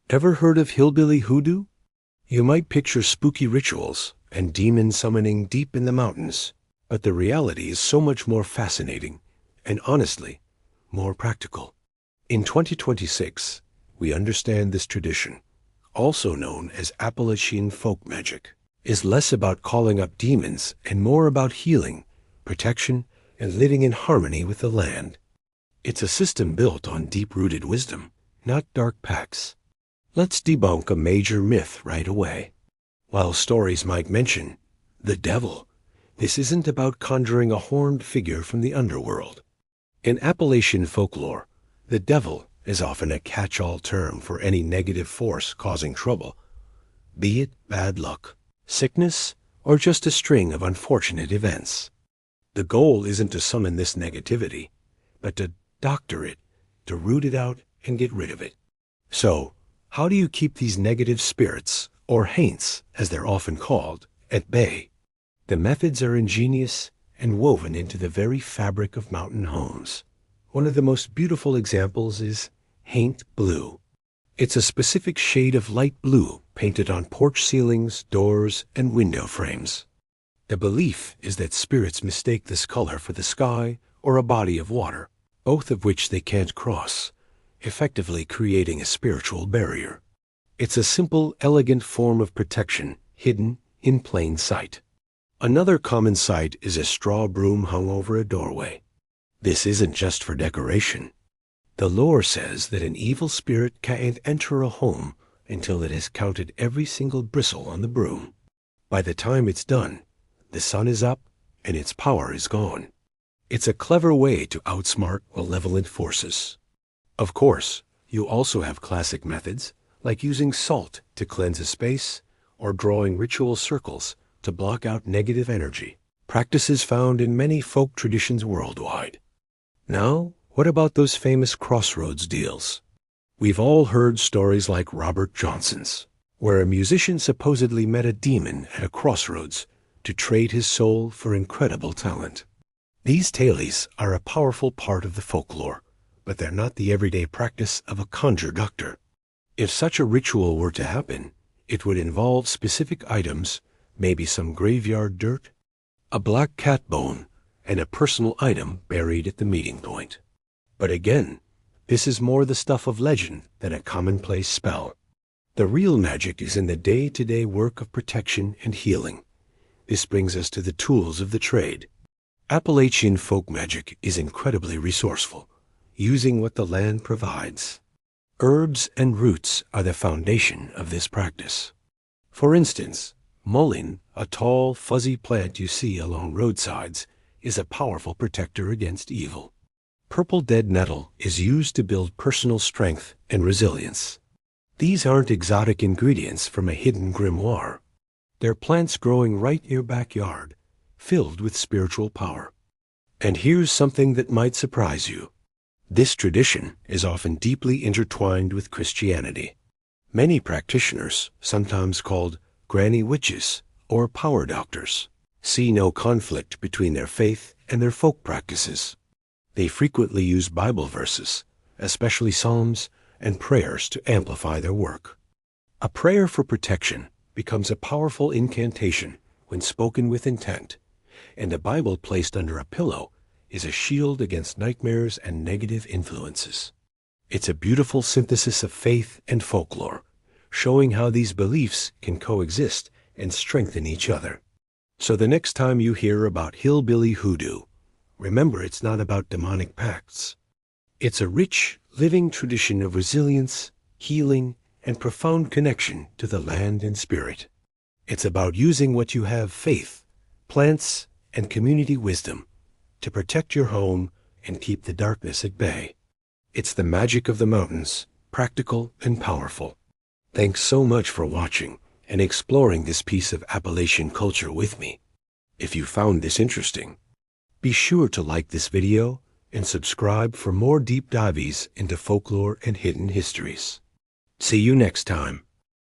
Ever heard of Hillbilly Hoodoo? You might picture spooky rituals and demon summoning deep in the mountains, but the reality is so much more fascinating and, honestly, more practical. In 2026, we understand this tradition, also known as Appalachian folk magic, is less about calling up demons and more about healing, protection, and living in harmony with the land. It's a system built on deep-rooted wisdom, not dark pacts. Let's debunk a major myth right away. While stories might mention the devil, this isn't about conjuring a horned figure from the underworld. In Appalachian folklore, the devil is often a catch-all term for any negative force causing trouble, be it bad luck, sickness, or just a string of unfortunate events. The goal isn't to summon this negativity, but to doctor it, to root it out and get rid of it. So, how do you keep these negative spirits, or haints as they're often called, at bay? The methods are ingenious and woven into the very fabric of mountain homes. One of the most beautiful examples is haint blue. It's a specific shade of light blue painted on porch ceilings, doors, and window frames. The belief is that spirits mistake this color for the sky or a body of water, both of which they can't cross, effectively creating a spiritual barrier. It's a simple, elegant form of protection hidden in plain sight. Another common sight is a straw broom hung over a doorway. This isn't just for decoration. The lore says that an evil spirit can't enter a home until it has counted every single bristle on the broom. By the time it's done, the sun is up and its power is gone. It's a clever way to outsmart malevolent forces. Of course, you also have classic methods, like using salt to cleanse a space or drawing ritual circles to block out negative energy, practices found in many folk traditions worldwide. Now, what about those famous crossroads deals? We've all heard stories like Robert Johnson's, where a musician supposedly met a demon at a crossroads to trade his soul for incredible talent. These tales are a powerful part of the folklore, but they're not the everyday practice of a conjure doctor. If such a ritual were to happen, it would involve specific items, maybe some graveyard dirt, a black cat bone, and a personal item buried at the meeting point. But again, this is more the stuff of legend than a commonplace spell. The real magic is in the day-to-day work of protection and healing. This brings us to the tools of the trade. Appalachian folk magic is incredibly resourceful, using what the land provides. Herbs and roots are the foundation of this practice. For instance, mullein, a tall, fuzzy plant you see along roadsides, is a powerful protector against evil. Purple dead nettle is used to build personal strength and resilience. These aren't exotic ingredients from a hidden grimoire. They're plants growing right in your backyard, filled with spiritual power. And here's something that might surprise you. This tradition is often deeply intertwined with Christianity. Many practitioners, sometimes called granny witches or power doctors, see no conflict between their faith and their folk practices. They frequently use Bible verses, especially Psalms and prayers, to amplify their work. A prayer for protection becomes a powerful incantation when spoken with intent, and a Bible placed under a pillow is a shield against nightmares and negative influences. It's a beautiful synthesis of faith and folklore, showing how these beliefs can coexist and strengthen each other. So the next time you hear about Hillbilly Hoodoo, remember it's not about demonic pacts. It's a rich, living tradition of resilience, healing, and profound connection to the land and spirit. It's about using what you have: faith, plants, and community wisdom to protect your home and keep the darkness at bay. It's the magic of the mountains, practical and powerful. Thanks so much for watching and exploring this piece of Appalachian culture with me. If you found this interesting, be sure to like this video and subscribe for more deep dives into folklore and hidden histories. See you next time.